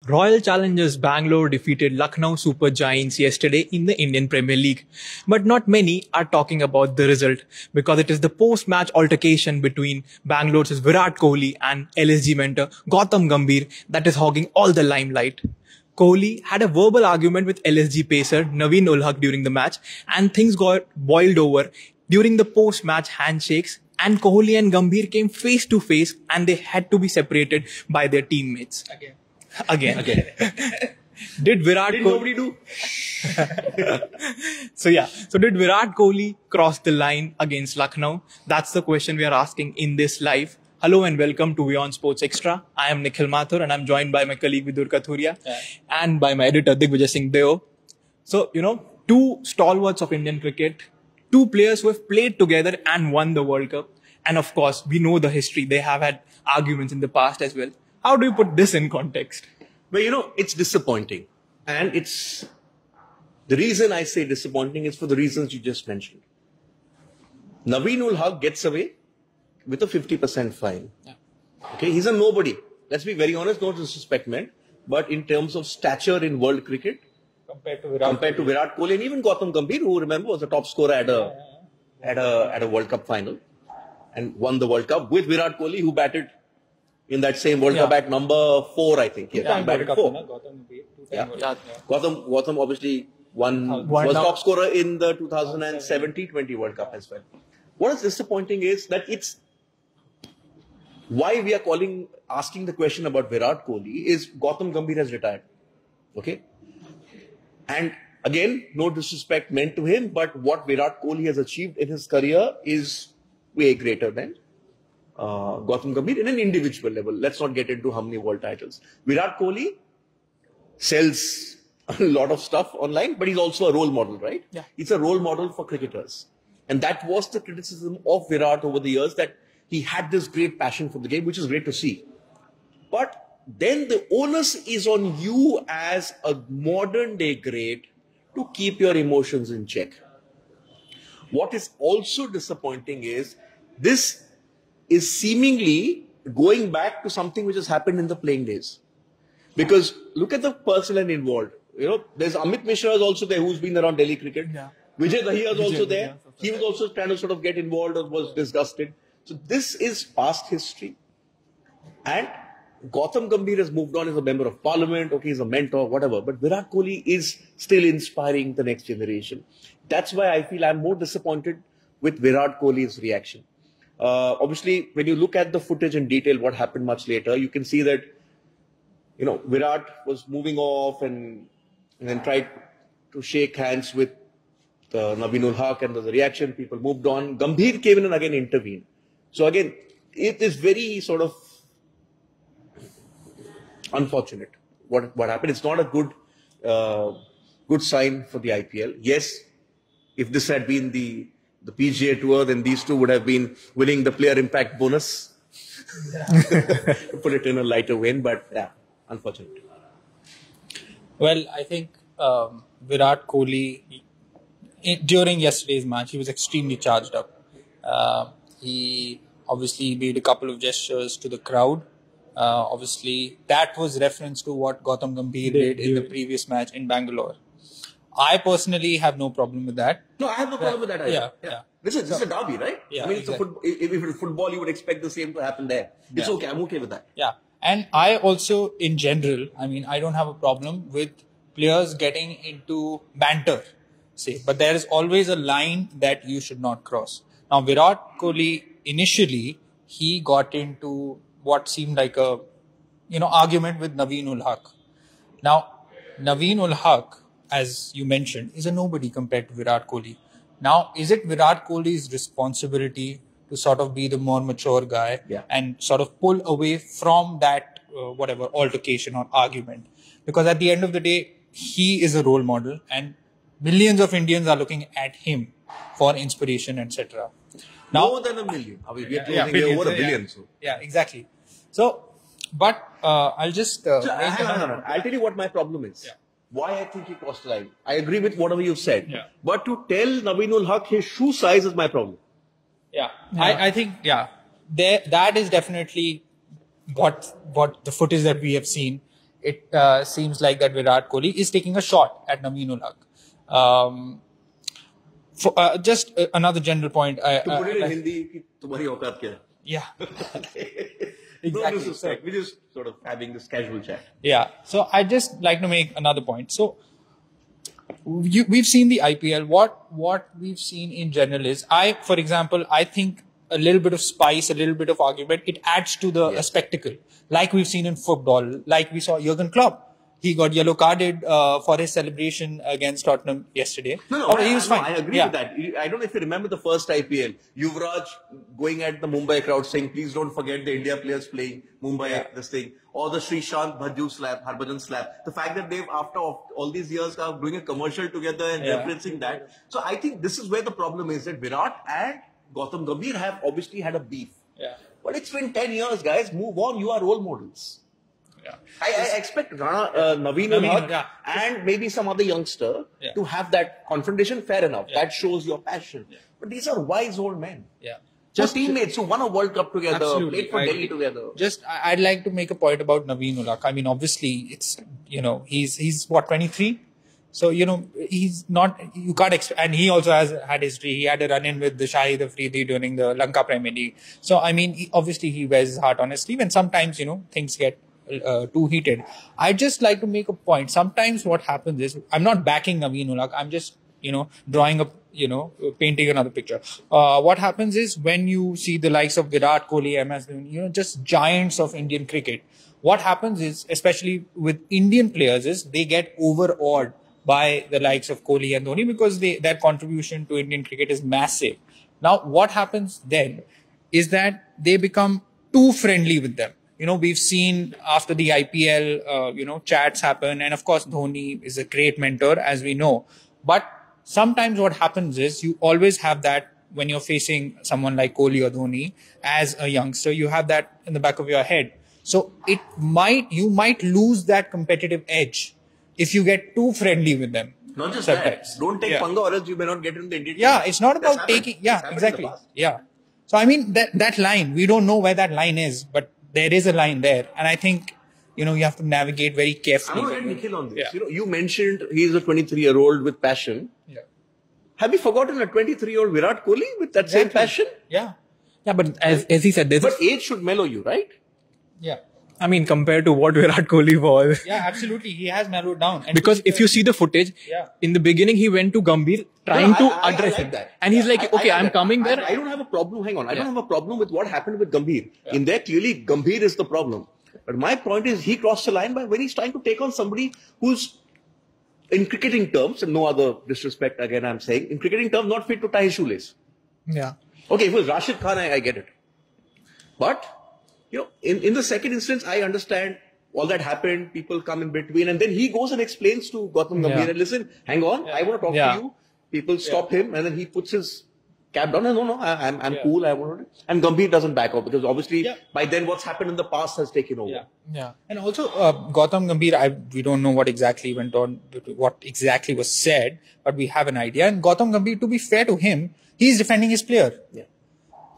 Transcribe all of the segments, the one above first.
Royal Challengers Bangalore defeated Lucknow Super Giants yesterday in the Indian Premier League. But not many are talking about the result because it is the post-match altercation between Bangalore's Virat Kohli and LSG mentor Gautam Gambhir that is hogging all the limelight. Kohli had a verbal argument with LSG pacer Naveen Ulhaq during the match, and things got boiled over during the post-match handshakes, and Kohli and Gambhir came face to face and they had to be separated by their teammates. Again. Did Virat Kohli... nobody do? So did Virat Kohli cross the line against Lucknow? That's the question we are asking in this live. Hello and welcome to WION Sports Extra. I am Nikhil Mathur and I'm joined by my colleague Vidur Kathuria and by my editor Digvijay Singh Deo. So, two stalwarts of Indian cricket, two players who have played together and won the World Cup. And of course, we know the history. They have had arguments in the past as well. How do you put this in context? Well, it's disappointing. And the reason I say disappointing is for the reasons you just mentioned. Naveen Ulhaq gets away with a 50% fine. Yeah. Okay, he's a nobody. Let's be very honest, no disrespect meant. But in terms of stature in world cricket, compared to Virat Kohli and even Gautam Gambhir, who remember was the top scorer at a World Cup final and won the World Cup with Virat Kohli, who batted in that same World Cup at number 4, I think. Batted 4. Gautam obviously was top scorer in the 2007 T20 World Cup as well. What is disappointing is that it's why we are asking the question about Virat Kohli is Gautam Gambhir has retired. Okay? And again, no disrespect meant to him, but what Virat Kohli has achieved in his career is way greater than Gautam Gambhir in an individual level. Let's not get into how many world titles. Virat Kohli sells a lot of stuff online, but he's also a role model, right? Yeah. He's a role model for cricketers. And that was the criticism of Virat over the years, that he had this great passion for the game, which is great to see. But then the onus is on you as a modern day great to keep your emotions in check. What is also disappointing is this is seemingly going back to something which has happened in the playing days. Because look at the personnel involved. There's Amit Mishra is also there, who's been around Delhi cricket. Yeah. Vijay Dahiya is also there. He was also trying to sort of get involved or was disgusted. So this is past history. And Gautam Gambhir has moved on as a member of parliament. Okay, he's a mentor, whatever. But Virat Kohli is still inspiring the next generation. That's why I feel I'm more disappointed with Virat Kohli's reaction. Obviously, when you look at the footage in detail, what happened much later, you can see that, Virat was moving off and then tried to shake hands with Naveen Ulhaq, and the reaction, people moved on. Gambhir came in and again intervened. So again, it is very sort of unfortunate what happened. It's not a good sign for the IPL. Yes, if this had been the PGA Tour, then these two would have been winning the player impact bonus. To put it in a lighter vein, but yeah, unfortunate. Well, I think Virat Kohli, during yesterday's match, he was extremely charged up. He obviously made a couple of gestures to the crowd. Obviously, that was reference to what Gautam Gambhir did in the previous match in Bangalore. I personally have no problem with that. No, I have no problem with that either. Yeah. This is a derby, right? Yeah, I mean, if it's football, you would expect the same to happen there. It's okay. I'm okay with that. Yeah. And I also, in general, I don't have a problem with players getting into banter, say. But there is always a line that you should not cross. Now, Virat Kohli, initially, he got into what seemed like a, argument with Naveen Ulhaq. Now, Naveen Ulhaq, as you mentioned, is a nobody compared to Virat Kohli. Now, is it Virat Kohli's responsibility to sort of be the more mature guy and sort of pull away from that, altercation or argument? Because at the end of the day, he is a role model and millions of Indians are looking at him for inspiration, etc. Now, more than a million. We are closing over a billion. So. Yeah, exactly. So, but I'll just... I'll tell you what my problem is. Yeah. Why I think he crossed the line. I agree with whatever you said. Yeah. But to tell Naveen Ulhaq his shoe size is my problem. Yeah. I think, that is definitely what the footage that we have seen it seems like that Virat Kohli is taking a shot at Naveen Ulhaq. Just another general point. To put it in Hindi, tumhari auqat kya hai? Yeah. Exactly. No disrespect. We're just sort of having this casual chat. Yeah. So I just like to make another point. So we've seen the IPL. What we've seen in general is, for example, I think a little bit of spice, a little bit of argument, it adds to the spectacle. Like we've seen in football, like we saw Jurgen Klopp. He got yellow carded for his celebration against Tottenham yesterday. No, he was fine. I agree with that. I don't know if you remember the first IPL. Yuvraj going at the Mumbai crowd saying, please don't forget the India players playing Mumbai, this thing. Or the Srishant Bhaju slap, Harbhajan slap. The fact that they've, after all these years, are doing a commercial together and referencing that. So I think this is where the problem is, that Virat and Gautam Gambhir have obviously had a beef. Yeah. But it's been 10 years, guys. Move on. You are role models. Yeah. I expect Naveen Ulhaq and maybe some other youngster to have that confrontation. Fair enough. That shows your passion. But these are wise old men. Yeah. Just teammates who won a World Cup together, played for Delhi together. I'd like to make a point about Naveen Ulhaq. I mean, obviously, it's, he's what, 23? So, he's not, you can't expect, and he also has had history. He had a run-in with the Shahid Afridi during the Lanka Premier League. So, I mean, obviously, he wears his heart on his sleeve, and sometimes, things get too heated. I'd just like to make a point. Sometimes what happens is, I'm not backing Naveen Ulhaq. I'm just, drawing up, painting another picture. What happens is, when you see the likes of Virat Kohli, MS Dhoni, just giants of Indian cricket, what happens is, especially with Indian players, is they get overawed by the likes of Kohli and Dhoni, because their contribution to Indian cricket is massive. Now, what happens then is that they become too friendly with them. We've seen after the IPL, chats happen. And of course, Dhoni is a great mentor, as we know. But sometimes what happens is, you always have that when you're facing someone like Kohli or Dhoni as a youngster, you have that in the back of your head. So you might lose that competitive edge if you get too friendly with them. Not just that. Don't take panga, or else you may not get into the Indian team. Yeah, it's not about taking. Yeah, exactly. Yeah. So I mean, that line, we don't know where that line is, but there is a line there. And I think, you have to navigate very carefully. I'm going to get Nikhil on this. You mentioned he's a 23-year-old with passion. Yeah. Have you forgotten a 23-year-old Virat Kohli with that same passion? Yeah. Yeah, but as he said, but age should mellow you, right? Yeah. I mean, compared to what Virat Kohli was. Yeah, absolutely. He has mellowed down. And because if you see the footage, in the beginning, he went to Gambhir trying to address it. And he's like, okay, I'm coming there. I don't have a problem. Hang on. I don't have a problem with what happened with Gambhir. In there, clearly, Gambhir is the problem. But my point is, he crossed the line when he's trying to take on somebody who's, in cricketing terms, and no other disrespect, again, I'm saying, in cricketing terms, not fit to tie his shoelace. Yeah. Okay, if it was Rashid Khan, I get it. But, in the second instance, I understand all that happened, people come in between, and then he goes and explains to Gautam Gambhir, and listen, hang on, I want to talk to you. People stop him, and then he puts his cap down, and no, I'm cool, I want to. And Gambhir doesn't back up, because obviously, by then what's happened in the past has taken over. Yeah. And also, Gautam Gambhir, we don't know what exactly went on, what exactly was said, but we have an idea. And Gautam Gambhir, to be fair to him, he's defending his player. Yeah.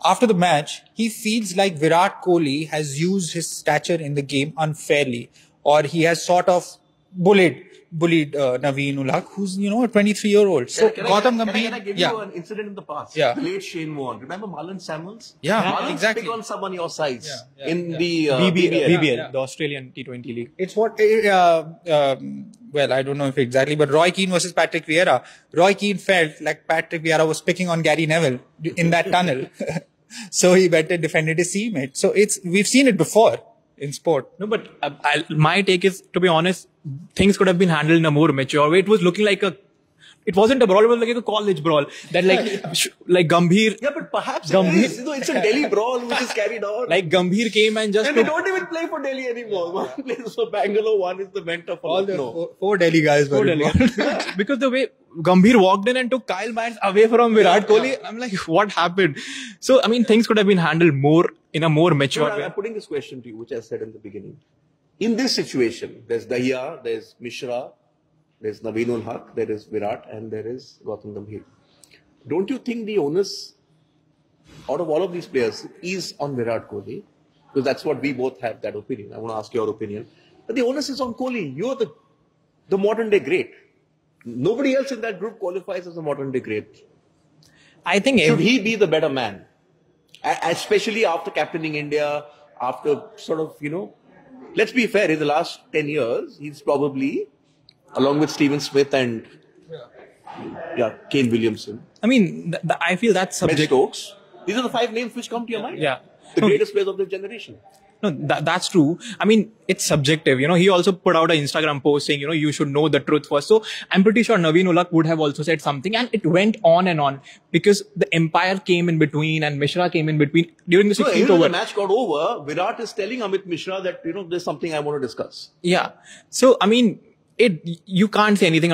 After the match, he feels like Virat Kohli has used his stature in the game unfairly, or he has sort of bullied Naveen Ulhaq, who's, a 23-year-old. So Gautam Gambhir. Can I give you an incident in the past? Yeah. The late Shane Warne. Remember Marlon Samuels? Yeah, Marlon exactly. Pick on someone your size in the BBL, the Australian T20 League. It's what, well, I don't know if exactly, but Roy Keane versus Patrick Vieira. Roy Keane felt like Patrick Vieira was picking on Gary Neville in that tunnel. So he better defended his teammate. So we've seen it before in sport. No, but my take is, to be honest, things could have been handled in a more mature way. It was looking like it wasn't a brawl, it was like a college brawl. That like Gambhir. Yeah, but perhaps it is. It's a Delhi brawl which is carried on. Like Gambhir came and just... And they don't even play for Delhi anymore. One plays for Bangalore, one is the mentor for Lucknow. Four Delhi guys were involved. Because the way Gambhir walked in and took Kyle Bynes away from Virat Kohli, I'm like, what happened? So, I mean, things could have been handled in a more mature way. I'm putting this question to you, which I said in the beginning. In this situation, there's Dahiya, there's Mishra, there's Naveen Ulhaq, there is Virat, and there is Gautam Gambhir. Don't you think the onus out of all of these players is on Virat Kohli? Because that's what we both have, that opinion. I want to ask your opinion. But the onus is on Kohli. You're the modern day great. Nobody else in that group qualifies as a modern day great. I think should he be the better man? Especially after captaining India, after sort of, let's be fair, in the last 10 years, he's probably, along with Steven Smith and Kane Williamson. I mean, I feel that's subjective. Stokes. These are the 5 names which come to your mind. Yeah. The greatest players of this generation. No, that's true. I mean, it's subjective. He also put out an Instagram post saying, you should know the truth first. So I'm pretty sure Naveen Ulak would have also said something, and it went on and on because the Empire came in between and Mishra came in between during the 16th over. The match got over. Virat is telling Amit Mishra that, there's something I want to discuss. Yeah. So, I mean, you can't say anything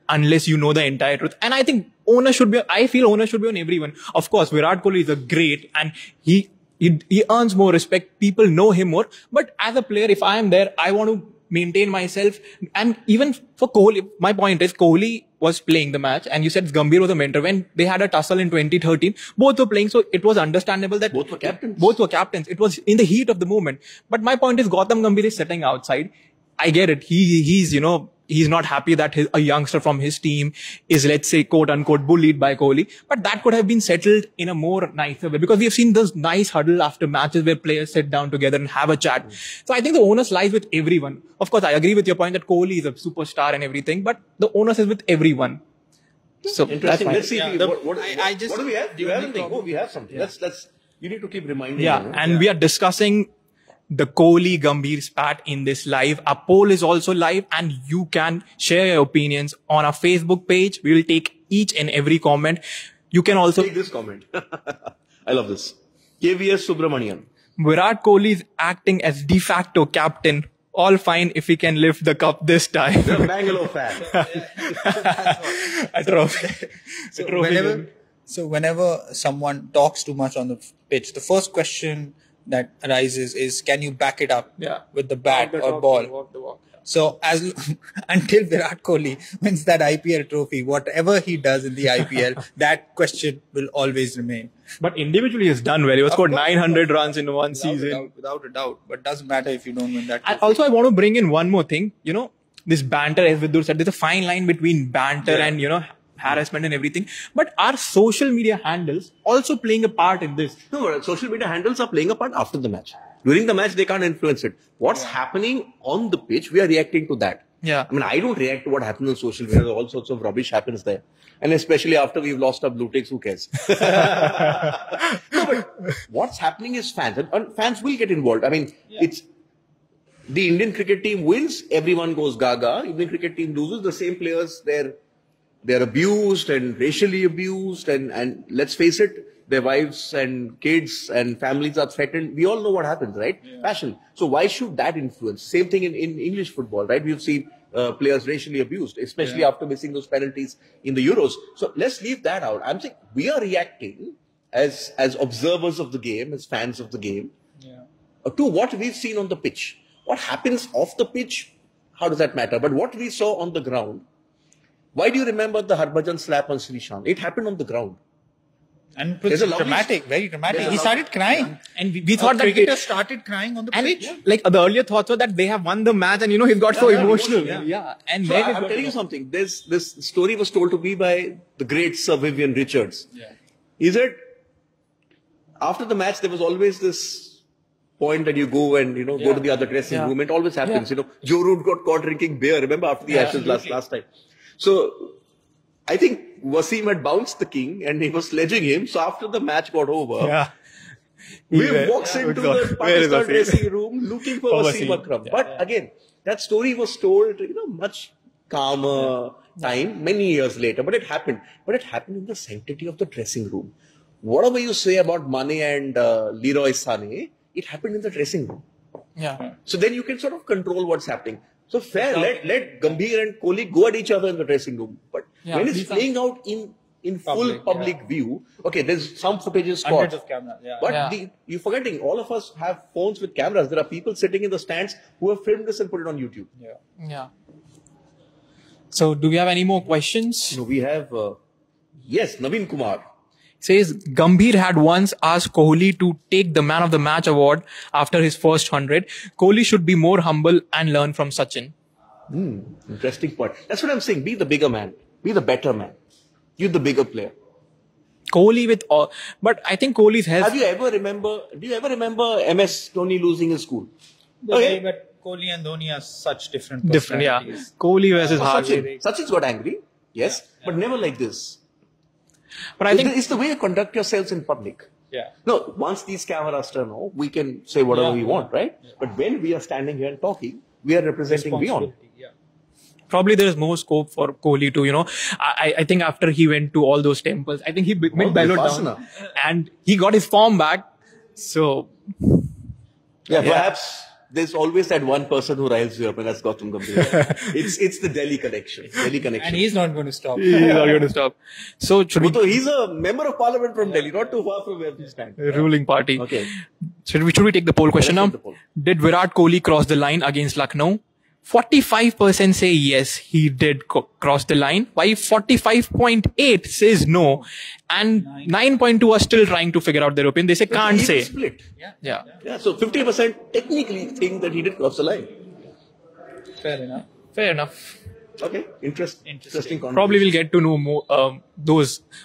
unless you know the entire truth. And I think I feel owner should be on everyone. Of course, Virat Kohli is a great and he earns more respect. People know him more. But as a player, if I am there, I want to maintain myself. And even for Kohli, my point is Kohli was playing the match and you said Gambhir was a mentor. When they had a tussle in 2013, both were playing. So it was understandable that both were captains. It was in the heat of the moment. But my point is Gautam Gambhir is sitting outside. I get it. He's not happy that a youngster from his team is, let's say, quote unquote, bullied by Kohli. But that could have been settled in a more nicer way because we have seen those nice huddle after matches where players sit down together and have a chat. So I think the onus lies with everyone. Of course, I agree with your point that Kohli is a superstar and everything, but the onus is with everyone. So interesting. Let's see. Yeah, What do we have? Do you have anything? Oh, we have something. Yeah. You need to keep reminding. Yeah, and we are discussing the Kohli Gambhir spat in this live. Our poll is also live and you can share your opinions on our Facebook page. We will take each and every comment. You can also take this comment. I love this. KVS Subramanian. Virat Kohli is acting as de facto captain. All fine if he can lift the cup this time. You're a Bangalore fan. So whenever someone talks too much on the pitch, the first question that arises is, can you back it up with the bat or ball? Walk the walk. So until Virat Kohli wins that IPL trophy, whatever he does in the IPL, that question will always remain. But individually he's done well. He scored 900 runs in one season. Without a doubt. But doesn't matter if you don't win that trophy. Also, I want to bring in one more thing. This banter, as Vidur said, there's a fine line between banter and, harassment and everything. But are social media handles also playing a part in this? No, social media handles are playing a part after the match. During the match, they can't influence it. What's happening on the pitch, we are reacting to that. Yeah. I mean, I don't react to what happens on social media. All sorts of rubbish happens there. And especially after we've lost our blue ticks, who cares? No, but what's happening is fans. And fans will get involved. I mean, it's the Indian cricket team wins, everyone goes gaga. Indian cricket team loses, the same players, they're abused and racially abused, and let's face it, their wives and kids and families are threatened. We all know what happens, right? Yeah. Passion. So why should that influence? Same thing in English football, right? We've seen players racially abused, especially after missing those penalties in the Euros. So let's leave that out. I'm saying we are reacting as observers of the game, as fans of the game, to what we've seen on the pitch. What happens off the pitch, how does that matter? But what we saw on the ground, why do you remember the Harbhajan slap on Srishant? It happened on the ground. And it was dramatic, very dramatic. He started crying. And we thought that cricketers started crying on the pitch. Like the earlier thoughts were that they have won the match and he's got so emotional. And so I'm telling you something. This story was told to me by the great Sir Vivian Richards. He said, after the match, there was always this point that you go and, go to the other dressing room. It always happens. Joe Root got caught drinking beer, remember, after the Ashes last time. So I think Wasim had bounced the king and he was sledging him. So after the match got over, Viv walks into the Pakistan dressing room looking for Wasim Akram. But again, that story was told, much calmer time, many years later. But it happened. But it happened in the sanctity of the dressing room. Whatever you say about Mane and Leroy Sané, it happened in the dressing room. So then you can sort of control what's happening. So fair, let Gambhir and Kohli go at each other in the dressing room. But when it's playing out in full public view, okay, there's some footage is caught. Hundreds of cameras, But you're forgetting, all of us have phones with cameras. There are people sitting in the stands who have filmed this and put it on YouTube. So do we have any more questions? No, we have, yes, Naveen Kumar. Says Gambhir had once asked Kohli to take the Man of the Match award after his first 100. Kohli should be more humble and learn from Sachin. Interesting point. That's what I'm saying. Be the bigger man. Be the better man. You're the bigger player. Kohli with all, but I think Kohli's health. Do you ever remember MS Dhoni losing his cool? Okay. But Kohli and Dhoni are such different yeah. personalities. Kohli versus Hardik. Sachin's got angry, yes, but never like this. But I think it's the way you conduct yourselves in public. Yeah. No, once these cameras turn off, we can say whatever we want, right? Yeah. But when we are standing here and talking, we are representing WION. Yeah. Probably there is more scope for Kohli to, I think after he went to all those temples, I think he met bellowed down and he got his form back. So, perhaps there's always that one person who riles you up, and that's Gautam Gambhir. it's the Delhi connection. And he's not going to stop. He's not going to stop. So, he's a member of parliament from Delhi, not too far from where we stand. Ruling party. Okay. Should we take the poll question now? Did Virat Kohli cross the line against Lucknow? 45% say yes, he did cross the line, while 45.8 says no, and 9.2 are still trying to figure out their opinion. They say can't say. Split. Yeah. So 50% technically think that he did cross the line. Fair enough. Okay, interesting conversation. Probably we'll get to know more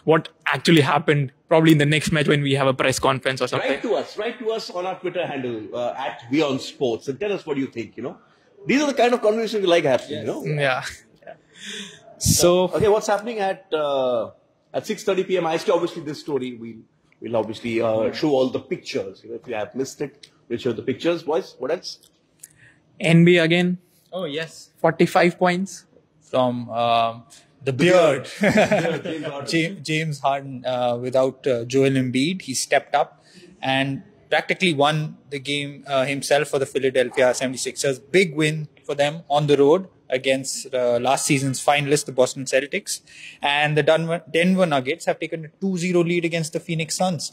what actually happened probably in the next match when we have a press conference or something. Write to us on our Twitter handle at WION Sports and tell us what you think. These are the kind of conversations we like happening. Yeah. So okay, what's happening at 6:30 p.m. IST? Obviously, this story we'll obviously show all the pictures. If you have missed it, we'll show the pictures. Boys, what else? NBA again. Oh yes, 45 points from the beard. James Harden without Joel Embiid. He stepped up and practically won the game himself for the Philadelphia 76ers. Big win for them on the road against last season's finalists, the Boston Celtics. And the Denver Nuggets have taken a 2-0 lead against the Phoenix Suns.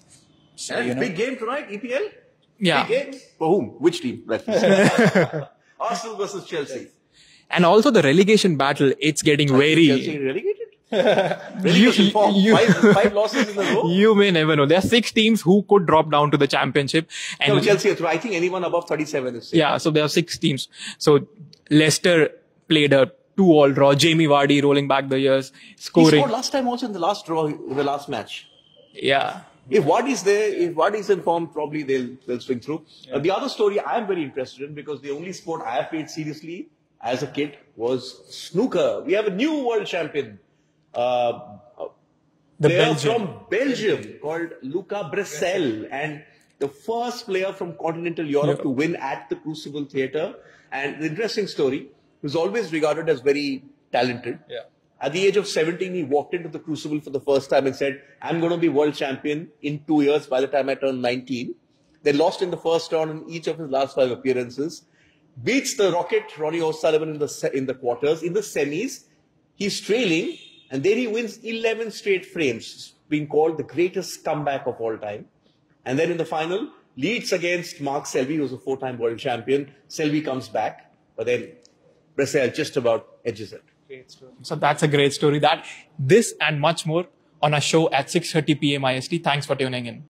So, big game tonight, EPL? Yeah. Big game? For whom? Which team? Arsenal versus Chelsea. And also the relegation battle, it's getting very... Chelsea relegated? Relegation form. Five losses in a row? You may never know. There are 6 teams who could drop down to the championship. And Chelsea, I think anyone above 37 is safe. Yeah, so there are 6 teams. So Leicester played a 2-all draw. Jamie Vardy rolling back the years, scoring. He scored last time also in the last draw, in the last match. Yeah. If Vardy's there, if Vardy's in form, probably they'll swing through. Yeah. The other story I'm very interested in, because the only sport I have played seriously as a kid was snooker. We have a new world champion. Player from Belgium called Luca Bressel, and the first player from continental Europe to win at the Crucible Theatre. And the interesting story, he was always regarded as very talented. Yeah. At the age of 17, he walked into the Crucible for the first time and said, I'm going to be world champion in 2 years by the time I turn 19. They lost in the first round in each of his last 5 appearances. Beats the Rocket, Ronnie O'Sullivan, in the quarters. In the semis, he's trailing, and then he wins 11 straight frames, being called the greatest comeback of all time. And then in the final, leads against Mark Selby, who's a 4-time world champion. Selby comes back, but then Bressel just about edges it. Great story. So that's a great story. This and much more on our show at 6:30 p.m. IST. Thanks for tuning in.